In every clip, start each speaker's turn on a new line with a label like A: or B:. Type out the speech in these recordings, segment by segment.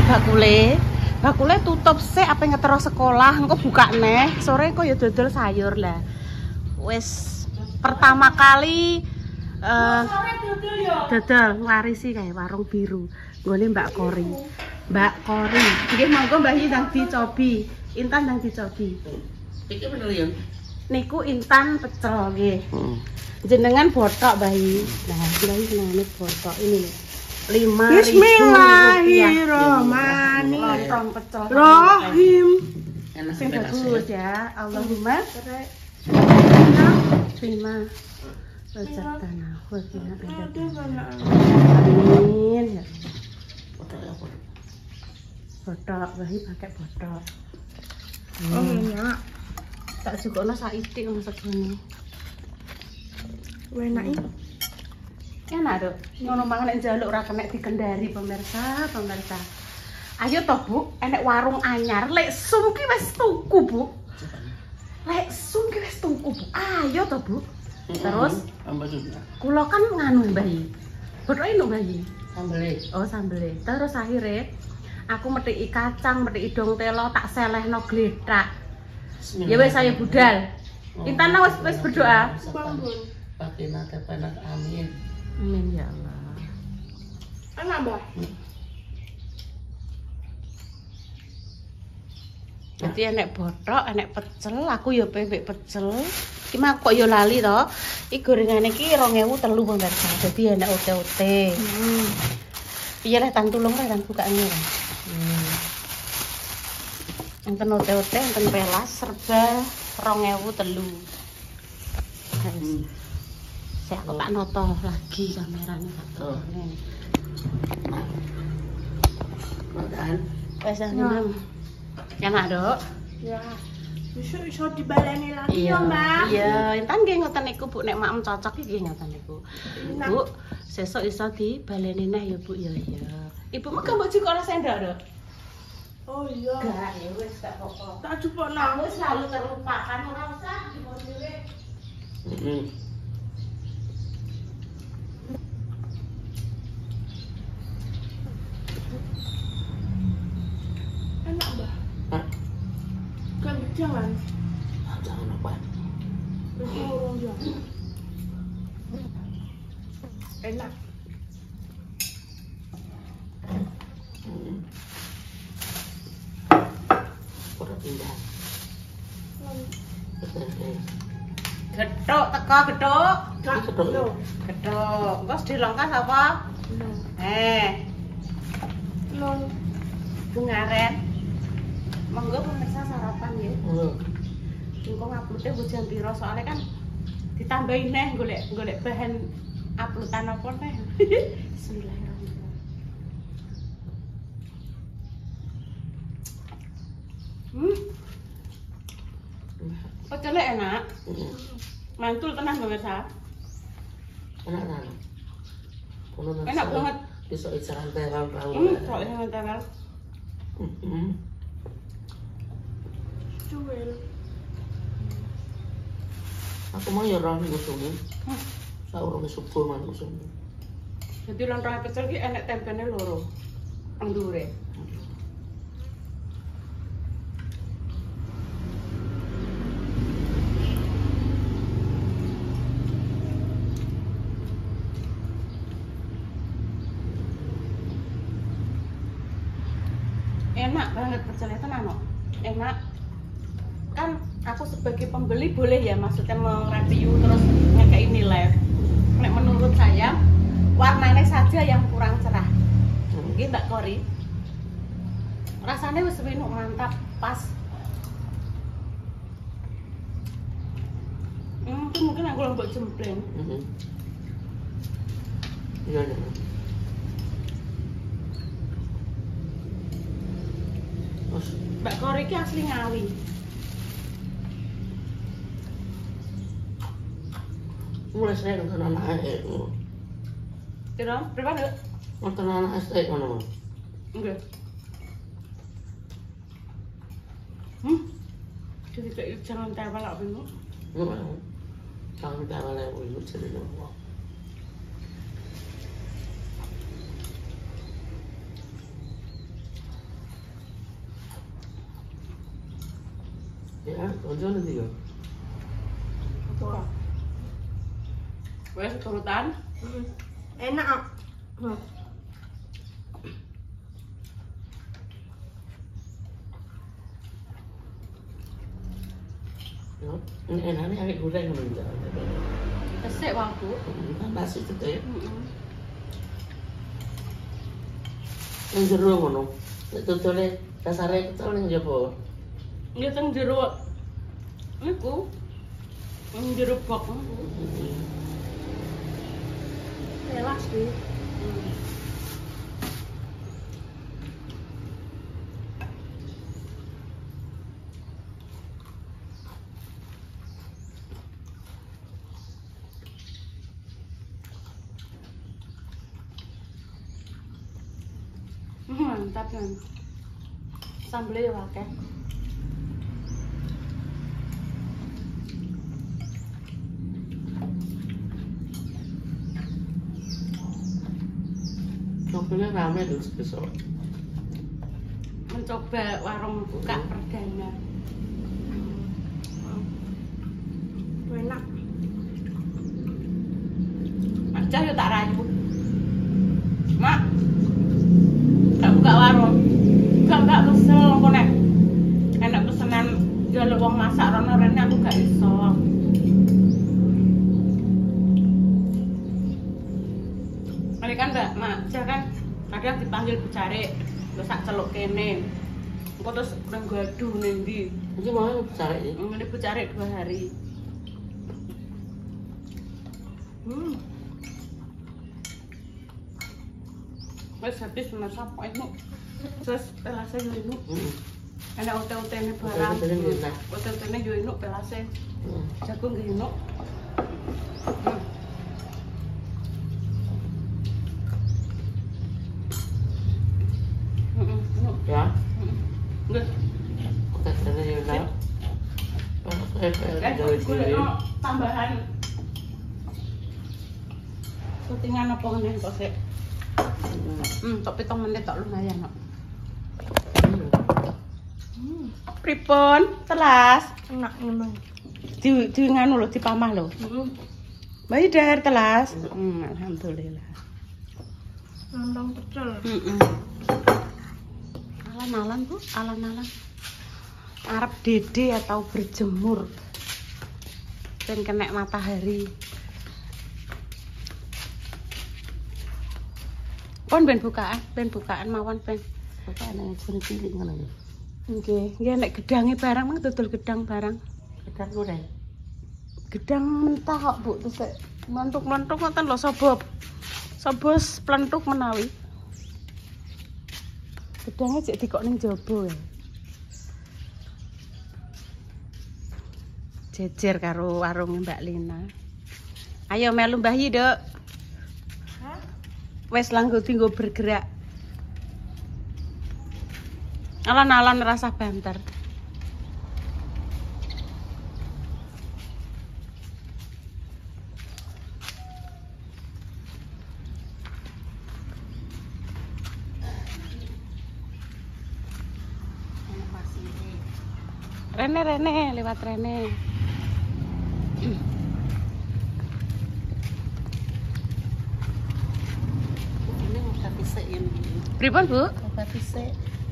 A: bakule. Bakule tutup sik apa ngetero sekolah, engko buka neh. Sore kok ya dodol sayur lah. Wis pertama kali dodol nglarisi kayak warung biru. Nggone Mbak Kori. Mbak Kori. Nggih monggo Mbah Yi ndang dicobi. Intan ndang dicobi.
B: Iki bener ya.
A: Niku intan pecel nggih. Jenengan botok Mbah Yi. Nah, Mbah Yi nang botok ini nih. 5.000
C: Bismillahirrahmanirrahim.
A: Lontong pecel.
C: Rahim.
B: Enak
A: Sing bagus ya. Allahumma terima rezekana wa qina amin ya. Botok, Mbah Yi pakai botok.
C: Oh enak.
A: Tak jukokno saitik ngono segone.
C: Enak iki.
A: Enak dok, ngono mangan nek njaluk ora kenek dikendari pemirsa. Ayo toh Bu, enek warung anyar, lek sum ki wis tuku Bu. Lek sum ki wis tuku Bu. Ayo toh Bu. Terus kula kan nganu Mbah Yi. Bodoke no Mbah Yi.
B: Sambele.
A: Oh sambele. Terus akhirnya aku metiki kacang, metiki dong telo, tak selehno gletak. Ya wis saya budal. Intan wis berdoa.
C: Bangun.
B: Patina tepenak amin.
A: Amin ya Allah.
C: Enak, Mbak.
A: Jadi enek botok, enek pecel, aku ya pepek pecel. Iki mah kok ya lali to. Iki gorengane iki 2003 pemirsa. Jadi enek ote-ote. Iya lah tan tulung tan bukaane lah. Enten ote-ote, enten pelas serba 2003. Saya aku tak noto lagi kameranya satu.
B: Makan.
A: Wes enam. Enak, Dok.
C: Ya. Iso dibaleni lagi
A: Iya,
C: ya, Mbak.
A: iya, intan nggih ngoten niku Bu, nek makem cocok iki nggih ngoten niku. Bu, sesuk iso dibaleni neh ya Bu ya iya. Ibu mah mbok jukokno sendok, Dok.
C: Oh iya.
A: Enggak, ya wis gak apa-apa.
C: Tak jupukno.
A: Aku selalu terlupakan ora usah dipondire.
C: Enak, Mbak.
B: Pak,
C: Kan jangan.
B: jangan apa.
C: Itu orang ya. Enak.
B: Ora pindah.
A: Gethuk teko gethuk.
C: Kak,
B: Gethuk.
C: lho.
A: Gethuk. Engko dilongkas apa?
C: Lho. Lho.
A: Bungaren. Monggo pemirsa sarapan ya. Engko nguploade bu jam piro soalnya kan ditambahin neh golek bahan uploadan apa neh. Bismillahirrahmanirrahim. Pecelnya enak. Mantul tenang pemirsa.
B: Enak.
A: Enak banget.
B: Bisa isaran terang tahu.
A: Kok ini ngetel.
C: Cuwil.
B: Aku mau ya roh niku sune. Saurunge subuh man sune.
A: Jadi lontong pecel ki enek tempene loro. Nang dhuwure. Enak banget pecelnya tenan kok. Enak. Kan aku sebagai pembeli boleh ya maksudnya mereview terus ngekei nilai. Nek menurut saya warnanya saja yang kurang cerah. Nggih Mbak Kori. Rasanya wis enak mantap, pas. Mungkin aku lombok jempleng.
B: Iya.
A: Mbak Kori ki asli Ngawi.
B: Mulai saya nonton anak
A: Kira berapa Dok?
B: nonton anak SD ngono.
A: Enggak. Jadi kayak jangan tewel lah bingung.
B: Jangan tewel lah bingung jadi nopo. Ya, tonton nanti ya.
C: Apa?
A: Wes turutan.
C: Enak.
B: Ini enaknya agak goreng menja.
A: Kesek wae, Bu.
B: Kan nasi itu ya.
A: Heeh.
B: Yang jero ngono. Nek totole dasare kecil ning njaba.
A: Nggih teng jero niku. Teng jero bok.
C: Telas sih.
A: Mantap kan. Sambelnya ya akeh.
B: Mobilnya rame terus besok.
A: Mencoba warung buka perdana.
C: Enak.
A: Aja yo tak rayu. Mak. Tak buka warung. Gak kesel kok nek. Enak pesenan njaluk wong masak rono rene aku gak iso. Ini kan Mbak Mak, kan kadang dipanggil Bu Cari, terus sak celuk kene. Engko terus nang gaduh ning ndi.
B: Iki mau cari iki.
A: Ngene Bu Cari 2 hari. Wes habis masak apa itu? Terus pelase yo ini. Enak ote-otene barang. Ote-otene yo ini pelase. Jagung nggih ini.
B: Ya.
A: Nggih.
B: Oke, sana ya nak.
A: Tambahan putingan apa ngene kok sik. Tok 7 menit tok lumayan kok. Pripun? Telas.
C: Enak memang.
A: Di nganu lho dipamah lho. Bayi dahar telas. Alhamdulillah.
C: Nambang pecel.
A: Alan-alan Bu, alan-alan. Arep dede atau berjemur. Ben kena matahari. Pon ben bukaan mawon ben.
B: Bukaan yang cilik ngono ya.
A: Nggih nek gedange barang mang dodol gedang barang.
B: Gedang goreng.
A: Gedang mentah kok Bu, terus mlentuk-mlentuk ngoten lho sobo. Sobos plentuk menawi. Gedangnya cek dikok ning jaba ya. Jejer karo warung Mbak Lina. Ayo melu Mbah Yi, Dok.
C: Hah?
A: Wes langgo tinggo bergerak. Alan-alan rasa banter. Rene lewat Rene.
B: Ini udah bisa ini.
A: Pripun, Bu?
B: Udah bisa.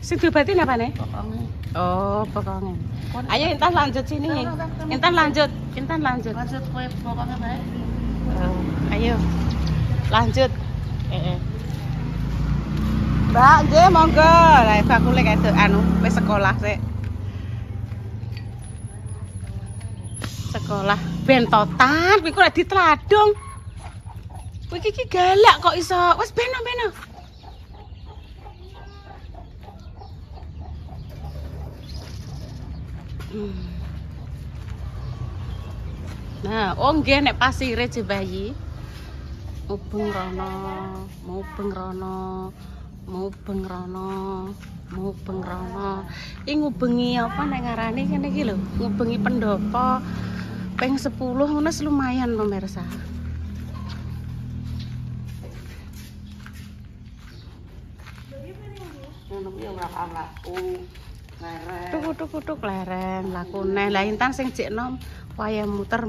A: Sing diobati napane?
B: Pokoknya.
A: Oh, pokoknya. Ayo Intan lanjut sini. Intan lanjut.
B: Lanjut kue pokoknya baik.
A: Ayo. Lanjut. Mbak, nggih monggo. Lah bakule kedok anu wis sekolah sik. Sekolah bentotan kuwi kok ditladung. Kowe iki galak kok iso. Wis beno. Nah, oh nggih nek pasire Jebayi. Mubeng rono. Iki ngubengi apa nek ngarani kene iki lho, ngubengi pendopo ping 10 ngono lumayan pemirsa.
B: Ngono kuwi ora laku.
A: Tuk lereng lakune. Lah Intan sing cek nom waya muter.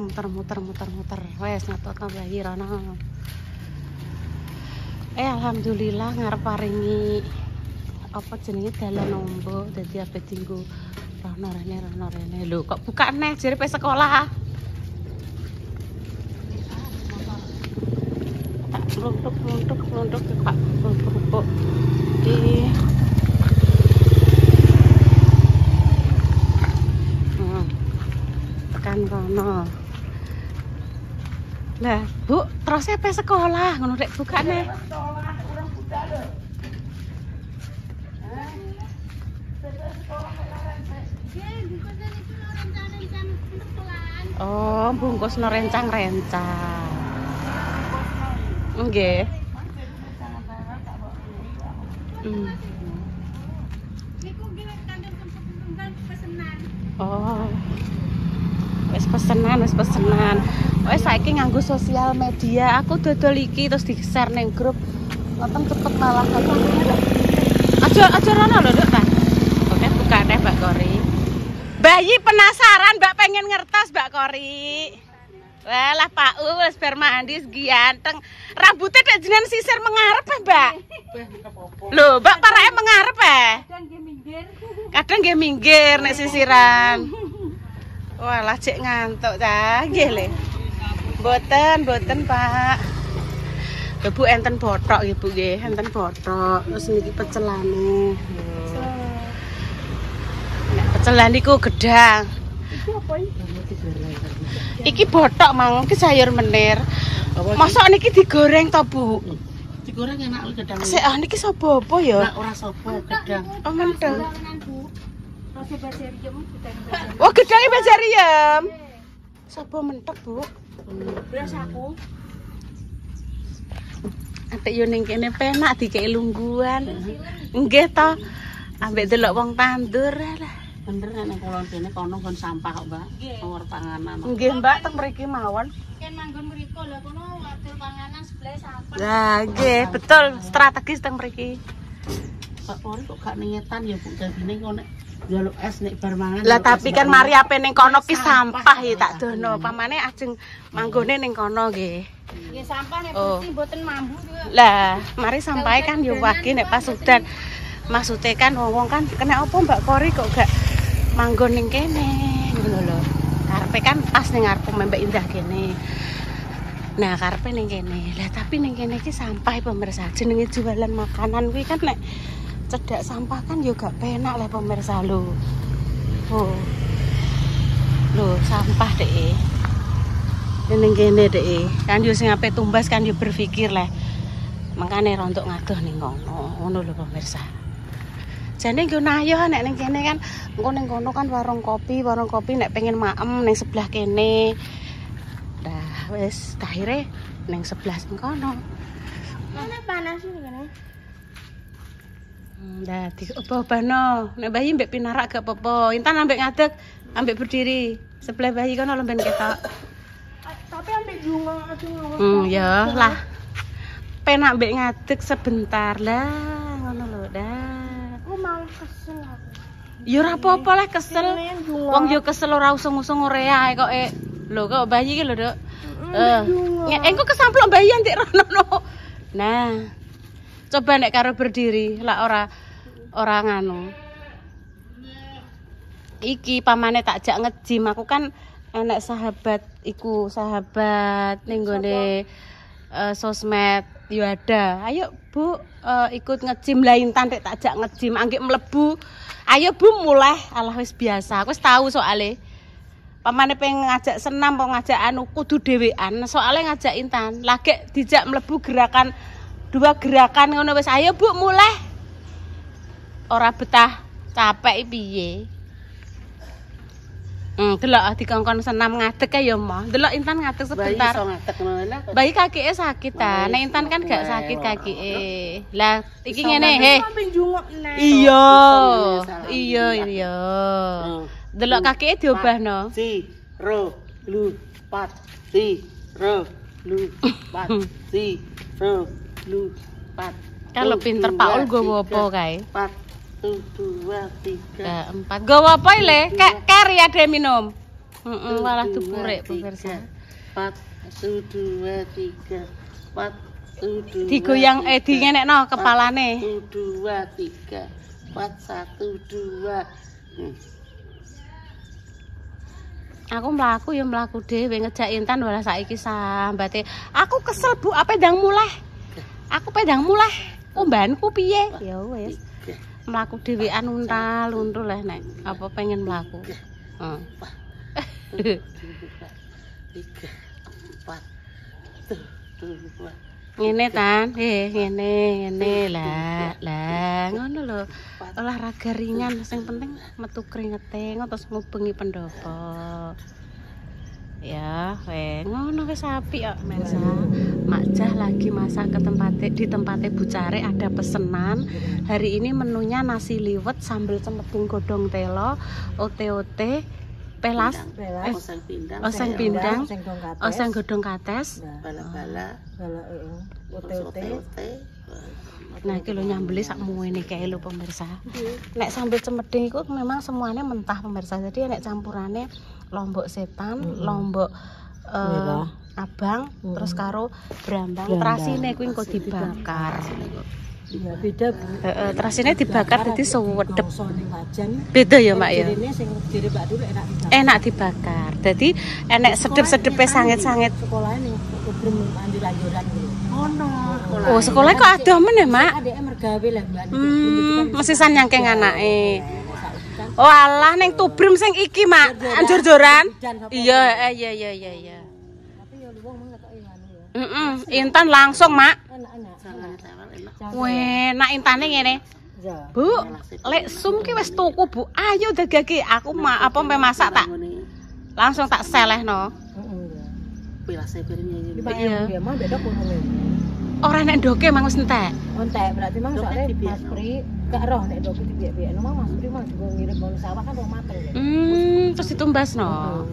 A: Wes ngetotno bayi rono. Alhamdulillah ngarep paringi apa jenenge dalan ombo dadi ape dinggo rono rene. Lho kok buka neh jare pe sekolah. Luntuk ke Pak kerupuk di tekan kono. Lah, Bu, terus pe sekolah ngono rek bukane.
B: Sekolah urang budal lho.
A: Oh, bungkusno rencang-rencang. Nggih. Oh. Wis pesenan. Wis saiki nganggo sosial media. Aku dodol iki terus di-share ning grup. Ngoten cepet malah kok. Aja rono lho, Dok, Pak. Oke, buka teh Mbak Kori. Bayi penasaran, Mbak pengen ngertos, Mbak Kori. Walah Pak U wis bar mandi ganteng. Rambutnya tek jenengan sisir mengarep Mbak. Lho, Mbak parake mengarep Kadang nggih minggir nek sisiran. Walah cek ngantuk ta. Nggih le. Mboten Pak. Lho Bu enten bothok nggih Bu nggih, enten bothok. Terus niki pecelane. Nek pecelan niku gedang.
C: Iki apa iki?
A: Iki bothok mang, iki sayur menir. Mosok niki digoreng to, Bu?
B: Digoreng enak lho gedang.
A: Sik niki sapa apa ya?
B: Nek ora sapa gedang.
A: Oh, menteng.
C: Rasa basariem gedang.
A: Oh, gedange basariem. Sapa mentek, Bu?
C: Beras aku.
A: Atik yo ning kene penak dikeki lungguhan. Nggih to. Ambek delok wong tandur lah.
B: Bener nek kulon dene kono kon sampah kok, Mbak. Nomor panganan.
A: Nggih, Mbak, teng mriki mawon.
C: Ken manggon mriko lho kono wadul panganan sebelah sampah.
A: Lah, nggih, betul, strategis teng mriki.
B: Pak Pori kok gak ningetan ya Bu dadine kok nek njaluk es nek bar mangan.
A: Lah tapi kan mari ape ning kono ki sampah ya tak dono. Pamane ajeng manggone ning kono nggih.
C: Nggih sampah nek
A: Oh.
C: putih mboten mambu juga.
A: Lah, mari sampai kan yo wagi nek pas udan. Maksude kan wong kan kena apa Mbak Kori kok gak manggon ning kene ngono lho. Karepe kan pas ning ngarep Mbak Indah kene. Nah, karepe ning kene. Lah tapi ning kene iki sampah pemirsa. Jenenge jualan makanan kuwi kan nek cedak sampah kan yo gak penak le pemirsa lho. Oh. Lho, sampah deh. Ning kene deh. Kan yo sing ape tumbas kan yo berpikir le. Makane rontok ngadoh ning kono. Ngono lho pemirsa. Jane nggo nayo nek ning kene kan engko ning kono kan warung kopi nek pengen maem ning sebelah kene. Dah wis akhire ning sebelah sing kono.
C: Mana panas iki kene.
A: Dah diobah-obahno. Nek bayi mbek pinarak gak apa-apa. Intan ambek ngadeg, ambek berdiri. Sebelah bayi kono lemben ketok.
C: Tapi ambek jungo aja
A: Ya lah. Penak mbek ngadeg sebentar lah ngono lho dah.
C: Mau kesel aku.
A: Ya ora apa-apa lah kesel. Wong yo kesel ora usung-usung ora kok lho kok bayi iki lho, Dok. Engko kesamplok bayi antik rono. Nah. Coba nek karo berdiri lah ora nganu. Iki pamane tak jak ngejim, aku kan enek sahabat ning gone sosmed yo ada. Ayo Bu, ikut ngejim lah Intan tak jak ngejim anggek mlebu. Ayo Bu mulai, alah wis biasa. Aku wis tahu soalé. Pamane pengen ngajak senam apa ngajak anu kudu dhewean. Soalnya ngajak Intan, lagi dijak mlebu gerakan 2 gerakan ngono wis. Ayo Bu mulai. Ora betah capek piye. Delok dikongkon senam ngadeg ya mah. Delok Intan ngadeg sebentar.
B: Bayi iso ngadeg ngono lah.
A: Bayi kakike sakit ta. Nek Intan kan gak sakit kakike. Lah iki ngene he.
C: Sampai jungo neh.
A: Iya. Delok kakike diobahno.
B: Si, ro, lu, pat, si, ro, lu, pat, si, ro, lu, pat.
A: Kan lo pinter Paul gowo apa kae.
B: Pat, 1, 2, 3,
A: 4. Gowo apa le? Keri ada minum. Malah dupurek pemirsa.
B: 4, 1, 2, 3, 4, 1, 2.
A: Digoyang dingenekno kepalane.
B: 1, 2, 3, 4, 1, 2.
A: Aku mlaku ya mlaku dhewe ngejak Intan walah saiki sambate. Aku kesel Bu, apa ndang mulai? Aku pedang mulai. Umbanku piye? Ya wis. Mlaku dhewean untal-untul lah nek apa pengen mlaku. Heeh.
B: 3, 4, 2.
A: Ngene tan, ngene lah ngono lho. Olahraga ringan sing penting metu kringete terus ngubengi pendopo. Ya, ngono wis apik kok, Mersa. Mak Jah lagi masak di tempatnya Bu Care ada pesenan. Hari ini menunya nasi liwet, sambal cemeding godhong telo, ote-ote, pelas, oseng pindang, oseng godhong kates,
B: bala-bala,
D: ote-ote.
A: Nah, iki lho nyambeli sak muene kae lho pemirsa. Nek sambal cemeding iku memang semuanya mentah pemirsa. Jadi nek campurane lombok setan, lombok abang, terus karo brambang. Terasine kuwi engko dibakar.
D: Ya beda Bu.
A: Heeh, terasine dibakar dadi suwedep.
D: Wajan.
A: Beda ya, Mak ya.
D: Dirine sing diri Mbak Dulu
A: Enak dibakar. Dadi enek sedep-sedepe sangit-sangit.
D: Sekolah ning Kubrem lanjur-lanjuran gitu.
A: Oh, sekolah kok adoh men ya, Mak?
D: Adeke mergawe lah Mbak.
A: Mesisan nyangkeng anake. Oh alah ning Tubrem sing iki, Mak. Anjor-joran. Iya.
D: Tapi ya luwung mung ketoke anu ya.
A: Intan langsung, Mak.
D: Enak-enak.
A: Weh, nak intane ngene.
D: Ya.
A: Bu, lek sum ki wis tuku, Bu. Ayo dagake. Aku apa masak tak langsung tak selehno.
B: pilase piring
A: Iya.
D: Ya mah beda kununge.
A: Ora nek ndoke mang wis entek.
D: Entek berarti mang soalnya Mas Pri gak roh nek ndoke dibiak-biak. Memang Mas Pri mah juga ngirim bolu sawah kan wong mateng ya.
A: Terus ditumbasno.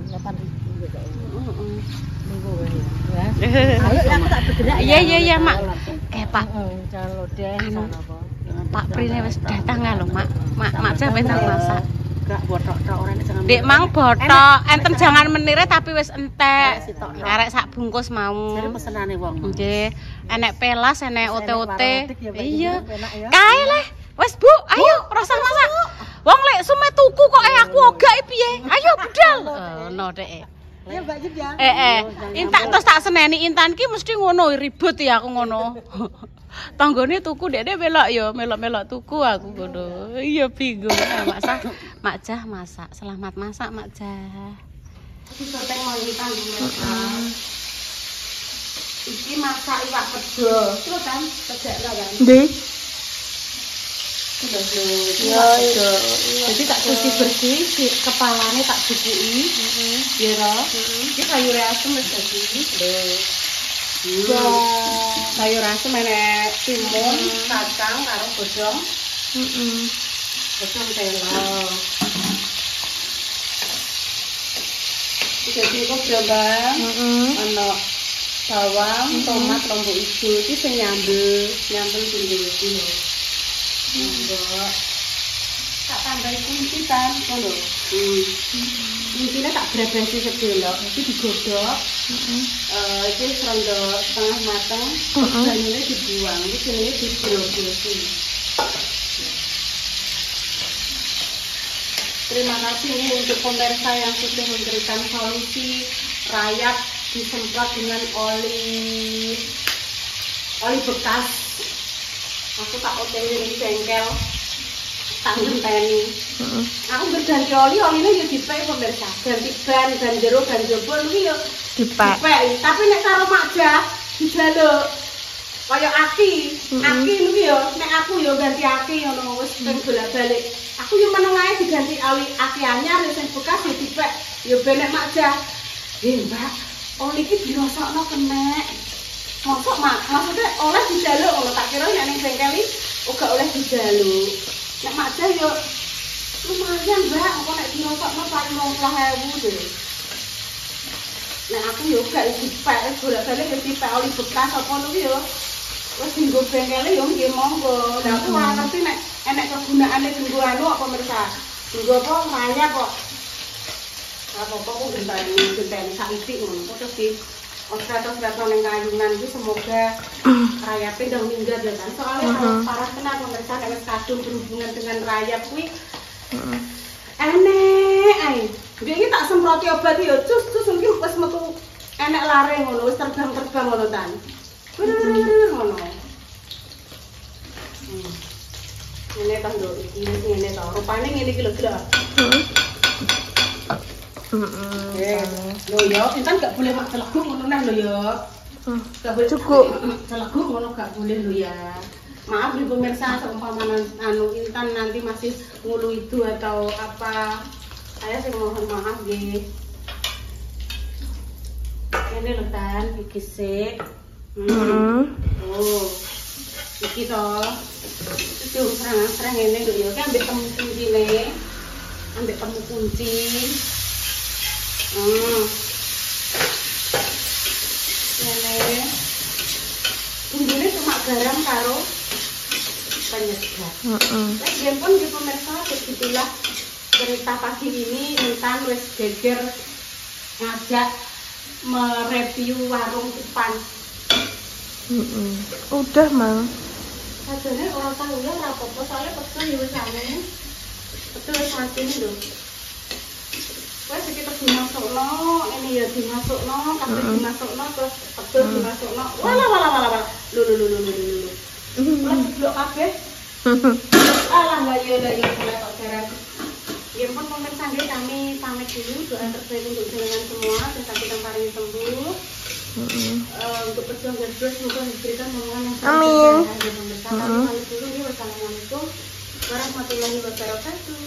D: 8.000 gitu.
A: Heeh.
D: Minggu ya. Ayo aku tak bergerak.
A: Iya, Mak. Pak.
D: Jangan lodeh sana apa.
A: Pak Prine wis datang lho, Mak. Mak Jah pengen masak.
B: gak botok-tok ora nek jangan.
A: Dek mang botok, enten jangan menire tapi wis entek. Arek sak bungkus mau.
B: Jare pesenane wong.
A: Nggih. Enek pelas, enek ote-ote. Iya. Kae leh. Wis Bu, ayo rasa masak. Wong lek sume tuku kok aku ogak piye? Ayo budal. Ono dek.
D: Ya Mbak Jib ya.
A: Intan terus tak seneni Intan ki mesti ngono ribut ya aku ngono. Tanggane tuku dek melok ya, melok-melok tuku aku ngono. Iya bingung. Mak Jah masak. Selamat masak Mak Jah. Iki soteng mau Intan. Iki masak iwak pedo. Terus kan tegakno kan. Nggih. Iya. Jadi tak cuci bersih, kepalanya tak cuci, ya roh. Ini sayur asem wis dadi. Sayur asem enek timun, kacang karo godhong. Godhong telo. Jadi kok brambang, ono bawang, tomat, lombok ijo iki sing nyambel pinggir iki lho. Mbok tak tambahi kunci kan ngono. Kuncinya tak brebesi sedelok, iki digodhog. Iki rondo setengah mateng, banyune dibuang, iki jenenge dibrogoti. Terima kasih ini untuk pemirsa yang sudah memberikan solusi rayap disemprot dengan oli bekas. Aku tak otw di bengkel, tak ngenteni. Aku berganti olinya ya dipek pemirsa. Ganti ban jero ban jaba iki ya dipek. Tapi nek karo Mak Jah dijaluk kaya aki niku ya nek aku ya ganti aki ngono wis ping bolak-balik. Aku yo meneng ae diganti oli aki anyar sing bekas ya dipek. Ya ben nek Mak Jah, Mbak, oli iki dirosokno kenek. Mosok maksudnya oleh dijaluk ngono tak kira nek ning bengkel iki uga oleh dijaluk. Nek Mak Jah yo lumayan Mbak, apa nek dirosokno paling 20.000 deh. Nek aku yo gak dipek bolak-balik dipek oli bekas apa niku yo Wes dienggo bengkele yo nggih monggo. Lah aku ora ngerti nek enek kegunaane dienggo anu apa pemirsa. Dienggo apa rayap kok. Apa-apa kok genteni saiki ngono. Terus di terus ning kayunan iki semoga rayape ndang minggat ya kan. Soalnya kalau parah tenan pemirsa nek wis kadung berhubungan dengan rayap kuwi enek ae. Iki tak semproti obat yo cus iki wis metu enek lare ngono wis terbang-terbang ngono tan. Ngono. Ngene ta lho iki ngene ta. Rupane ngene iki lho, Dra. Lho yo, intan gak boleh mak celeguk ngono nah lho yo. Gak boleh cukup. Celeguk ngono gak boleh lho ya. Maaf nih pemirsa, seumpama anu Intan nanti masih ngulu itu atau apa, saya mohon maaf nggih. Ini lho Tan, iki sik. Oh. Iki to. Itu serang ngene lho ya, ki ambek temu kuncine. Ambek temu kunci. Ngene. Bumbune cuma garam karo penyedap. Lagian pun di pemirsa begitulah cerita pagi ini. Intan wis geger ngajak mereview warung depan.
E: Udah mang.
A: Sajane orang tahu ya ora apa-apa soalnya pesen yo wis ane. Betul wis macine lho. Wes iki terus dimasukno, ini ya dimasukno, kabeh dimasukno terus betul dimasukno. Wala. Lho. Terus blok kabeh. Alah lah yo boleh tok jaran. Ya pun pemirsa nggih kami pamit dulu, doa terbaik untuk jenengan semua, sampai kita paringi sembuh. Untuk pejuang garuda semoga diberikan momongan yang
E: amin.
A: Wassalamualaikum warahmatullahi wabarakatuh.